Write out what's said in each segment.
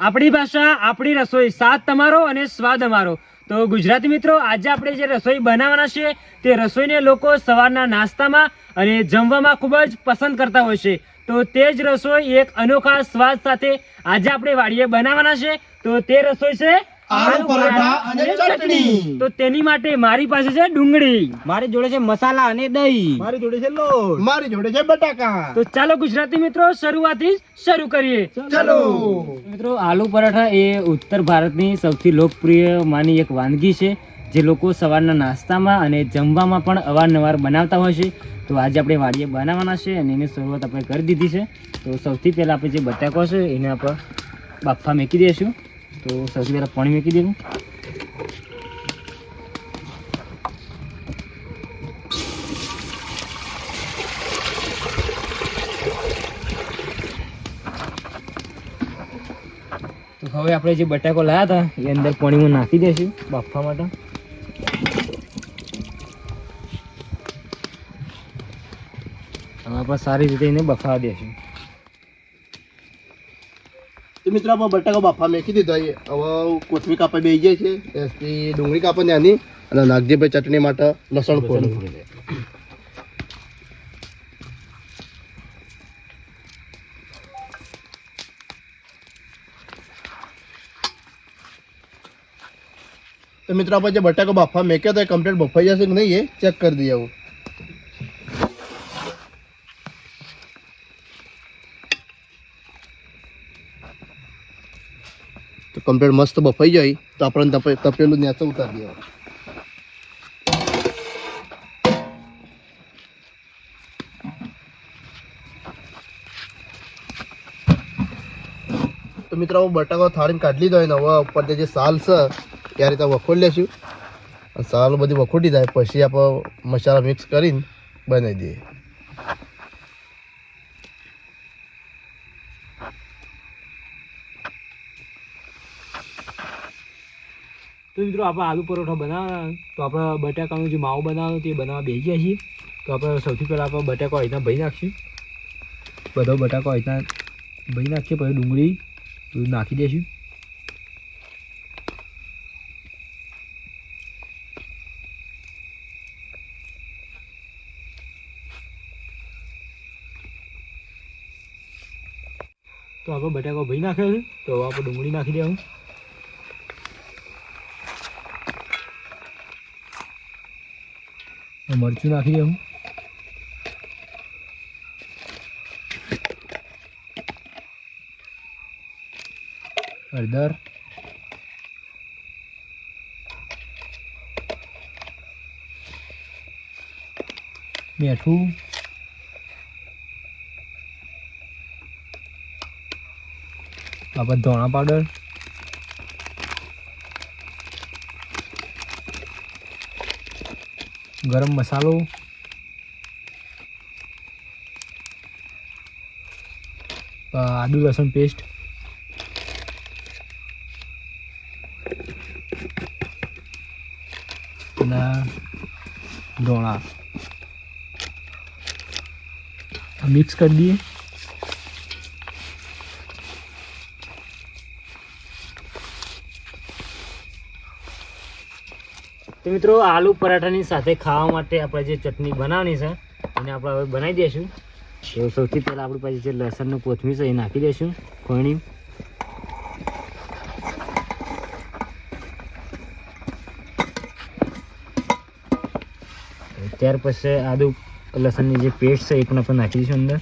આપણી ભાષા, આપણી રસોઈ, સાથ તમારો અને સ્વાદ અમારો. તો ગુજરાતી મિત્રો, આજે આપણે જે રસોઈ બનાવવાના છે તે રસોઈને લોકો સવારના નાસ્તામાં અને જમવામાં ખૂબ જ પસંદ કરતા હોય છે. તો તે જ રસોઈ એક અનોખા સ્વાદ સાથે આજે આપણે વાડીએ બનાવવાના છે. તો તે રસોઈ છે આલુ પરાઠા અને ચટણી. તો તેની માટે મારી પાસે છે ડુંગળી, મારી જોડે છે મસાલા અને દહીં, મારી જોડે છે લોટ, મારી જોડે છે બટાકા. તો ચાલો ગુજરાતી મિત્રો શરૂઆતથી શરૂ કરીએ. ચલો મિત્રો, આલુ પરાઠા એ ઉત્તર ભારતની સૌથી લોકપ્રિય માની એક વાનગી છે, જે લોકો સવારના નાસ્તામાં અને જમવામાં પણ અવારનવાર બનાવતા હોય છે. તો આજે આપણે વાડીએ બનાવવાના છે અને એની શરૂઆત આપણે કરી દીધી છે. તો સૌથી પહેલાં આપણે જે બટાકો છે એને આપણે બાફા મૂકી દઈશું. તો સૌથી પહેલાં પાણી મૂકી દેવું. તો હવે આપણે જે બટાકો લાવ્યા હતા એ અંદર પાણીમાં નાખી દઈશું બાફવા માટે. હવે આપણે સારી રીતે એને બફાવા દઈશું. તો મિત્રો આપણે બટાકા બાફા મેકી દીધા છે. હવે કોથમી કાપા બેસી જાય છે. એસથી ડુંગળી કાપા નાની અને નાખજે ભાઈ ચટણી માટે લસણ ફોડી. તો મિત્રો આપણે જે બટાકા બાફા મેક્યા હતા એ કમ્પ્લીટ બફાઈ જશે કે નહીં એ ચેક કરી દઈએ. આવું તો કમ્પ્લીટ મસ્ત બફાઈ જાય તો આપણે તપેલું નેચે ઉતારી દઈએ. તો મિત્રો બટાકો થાળીને કાઢી લીધો હોય ને હવે ઉપર જે સાલ છે એ રીતે વખોડી લેશું. સાલ બધી વખોટી જાય પછી આપણે મસાલા મિક્સ કરીને બનાવી દઈએ. તો મિત્રો, આપણે આલુ પરોઠા બનાવવા તો આપણે બટાકાનો જે માવો બનાવવાનો તે બનાવવા બેસી ગયા છીએ. તો આપણે સૌથી પહેલાં આપણે બટાકો અહીંના ભરી નાખીશું. બધો બટાકો અહીંના ભરી નાખીએ, પછી ડુંગળી નાખી દઈશું. તો આપણે બટાકો ભરી નાખ્યો છે. તો આપણે ડુંગળી નાખી દેવું. મરચું નાખી દેવું. હળદર, મીઠું, આપણે ધોણા પાવડર, ગરમ મસાલો, આદુ લસણ પેસ્ટ, અને ધોણા મિક્સ કરી દઈએ. તો મિત્રો, આલુ પરાઠાની સાથે ખાવા માટે આપણે જે ચટણી બનાવવાની છે એને આપણે હવે બનાવી દઈશું. તો સૌથી પહેલાં આપણી પાસે જે લસણનું કોથમીર છે એ નાખી દઈશું ખોણી. ત્યાર પછી આદુ લસણની જે પેસ્ટ છે એ પણ આપણે નાખી દઈશું અંદર.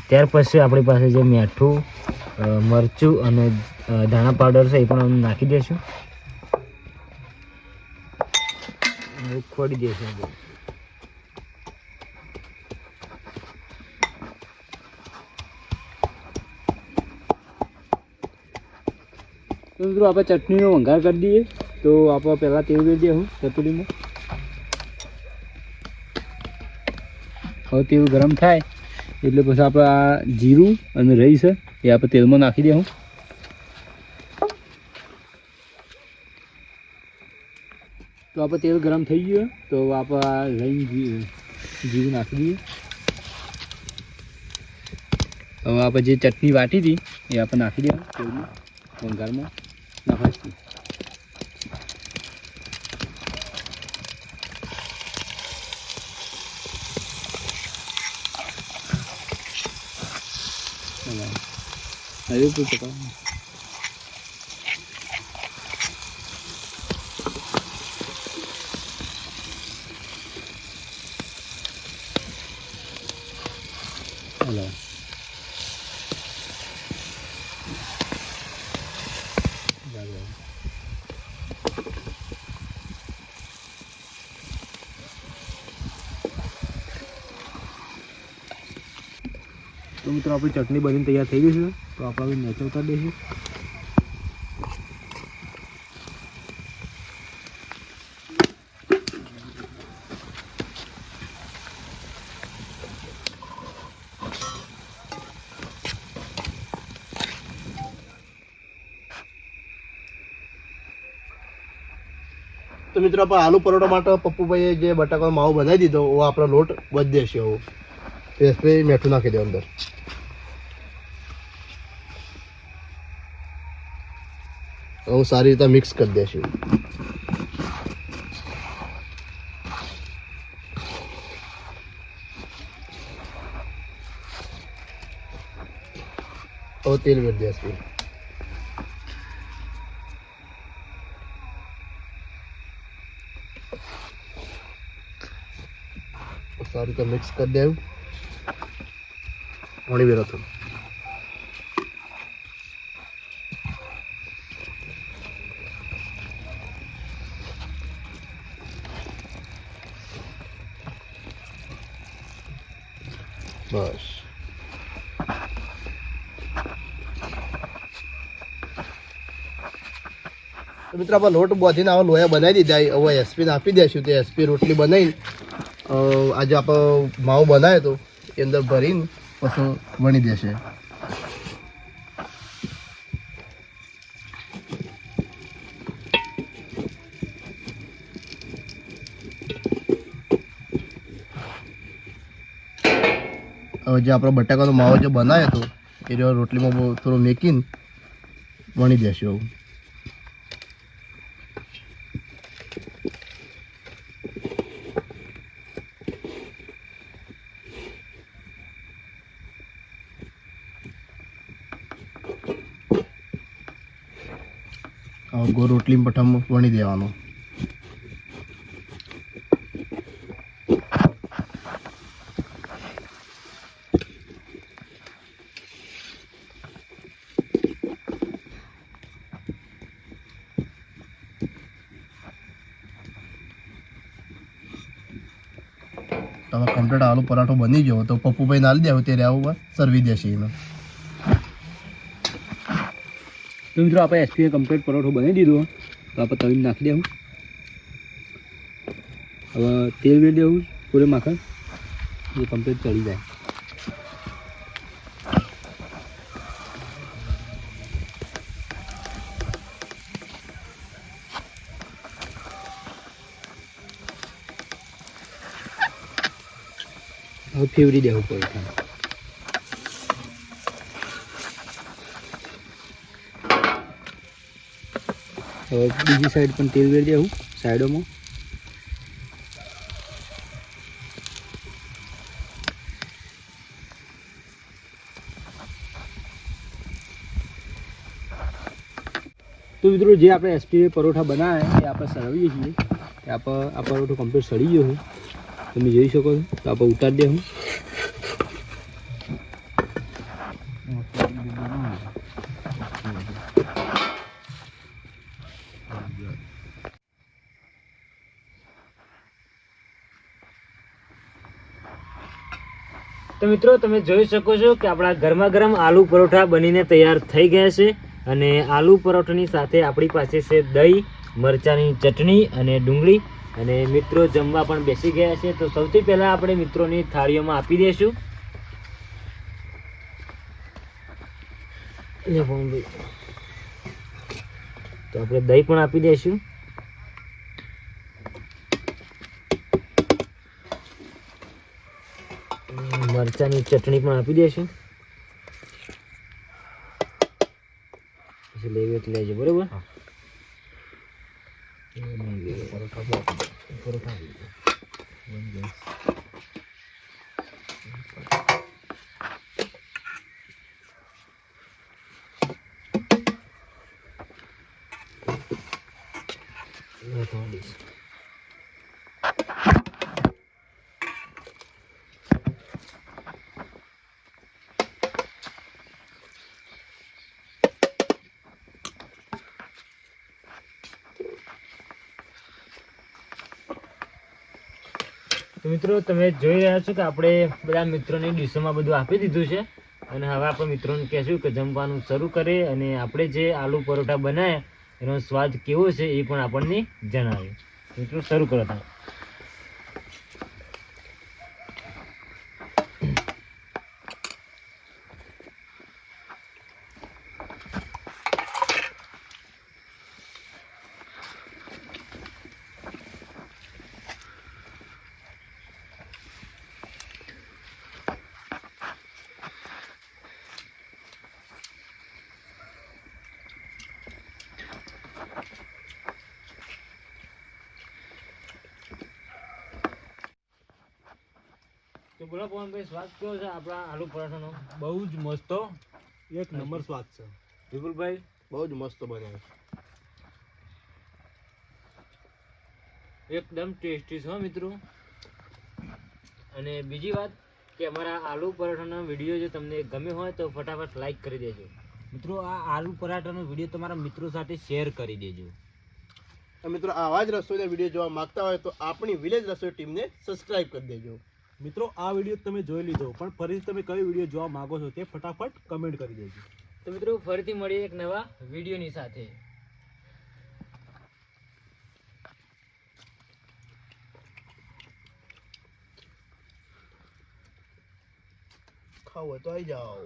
ત્યાર પછી આપણી પાસે જે મીઠું, મરચું અને ધાણા પાવડર છે એ પણ નાખી દઈશું. ખોડી દઈશું. તો મિત્રો, આપણે ચટણીનો વઘાર કરી દઈએ. તો આપણે પહેલાં તેલ દઈ દઈએ ચટણીમાં. હવે તેલ ગરમ થાય એટલે પછી આપણે આ જીરું અને રઈ છે એ આપણે તેલમાં નાખી દઈએ. તો આપણે તેલ ગરમ થઈ ગયું તો આપણે લઈને જીરું નાખી દઈએ. હવે આપણે જે ચટણી વાટી હતી એ આપણે નાખી દેવા તેલમાં વંગારમાં નાખીશું. હવે શું પકાવવાનું? હલો તો મિત્રો આપણી ચટણી બનીને તૈયાર થઈ ગઈ છે. તો આપણે હવે નેચર કરી દઈશું. તો મિત્રો આપણે આલુ પરોઠા માટે પપ્પુભાઈએ જે બટાકાનો માવો બનાવી દીધો वो આપણો લોટ વધી દેશે. હવે પેસ્ટ પે મીઠું નાખી દો અંદર. હવે સારી રીતે મિક્સ કરી દેશું. હવે તેલ વેર દેશું. સારી રીતે મિક્સ કરી દેવું. પાણી વેરો થોડું. બસ તો મિત્રો આપણે લોટ બોધીને આવા લોયા બનાવી દીધા. હવે એસપી આપી દઈશું. તે એસપી રોટલી બનાવીને આજે આપણે માવો બનાવ્યો હતો એ અંદર ભરીને પછી વણી દેશે. હવે જે આપણો બટાકાનો માવો જે બનાવ્યો હતો એ રોટલીમાં થોડો મેકીને વણી દેશું. ગોળ રોટલી પ્રથમ વણી દેવાનો. હવે કમ્પ્લીટ આલુ પરાઠો બની ગયો તો પપ્પુભાઈ નાલી દેવું તે રહેવું સર્વી દેશે એનો. તો મિત્રો આપણે એસપીએ કમ્પ્લીટ પરોઠો બનાવી દીધો. તો આપણે તવીને નાખી દેવું. હવે તેલ વેરી દેવું પૂરે માખણ એ કમ્પ્લીટ ચડી જાય. હવે ફેવરી દેવું પરોઠા. હવે બીજી સાઈડ પણ તેલ વેરી દેવું સાઈડોમાં. તો મિત્રો જે આપણે એસપી પરોઠા બનાવ્યા એ આપણે સળવીએ છીએ. કે આપણે આ પરોઠો કમ્પ્લીટ સળી ગયો છે તમે જોઈ શકો છો. તો આપણે ઉતારી દેવું. તો મિત્રો તમે જોઈ શકો છો કે આપણા ગરમા ગરમ આલુ પરોઠા બનીને તૈયાર થઈ ગયા છે. અને આલુ પરોઠાની સાથે આપણી પાસે છે દહીં, મરચાંની ચટણી અને ડુંગળી. અને મિત્રો જમવા પણ બેસી ગયા છે. તો સૌથી પહેલાં આપણે મિત્રોની થાળીઓમાં આપી દઈશું. તો આપણે દહીં પણ આપી દઈશું. મરચાંની ચટણી પણ આપી દઈશું. પછી લેવી એટલે લેજો બરોબર. હા. તો મિત્રો તમે જોઈ રહ્યા છો કે આપણે બધા મિત્રોની ડીશોમાં બધું આપી દીધું છે અને હવે આપણે મિત્રોને કહેશું કે જમવાનું શરૂ કરે અને આપણે જે આલુ પરોઠા બનાવ્યા એનો સ્વાદ કેવો છે એ પણ આપણને જણાવે. મિત્રો શરૂ કરો તમે. તો બોલો પવનભાઈ, સ્વાદ કેવો છે આપણા આલુ પરાઠાનો? બહુ જ મસ્ત, એક નંબર સ્વાદ છે. વિપુલભાઈ? બહુ જ મસ્ત બન્યા. એકદમ ટેસ્ટી છે હો મિત્રો. અને બીજી વાત કે અમારા આલુ પરાઠાનો વિડીયો જો તમને ગમ્યો હોય તો ફટાફટ લાઈક કરી દેજો. મિત્રો આ આલુ પરાઠાનો વિડીયો તમારા મિત્રો સાથે શેર કરી દેજો. તો મિત્રો આવા જ રસોઈના વિડીયો જોવા માંગતા હોય તો આપણી વિલેજ રસોઈ ટીમને સબસ્ક્રાઇબ કરી દેજો. મિત્રો આ વિડીયો તમે જોઈ લીધો, પણ ફરીથી તમે કયો વિડીયો જોવા માંગો છો તે ફટાફટ કમેન્ટ કરી દેજો. તો મિત્રો ફરીથી મળીએ એક નવા વિડીયોની સાથે. ખાવું હોય તો આવી જાઓ.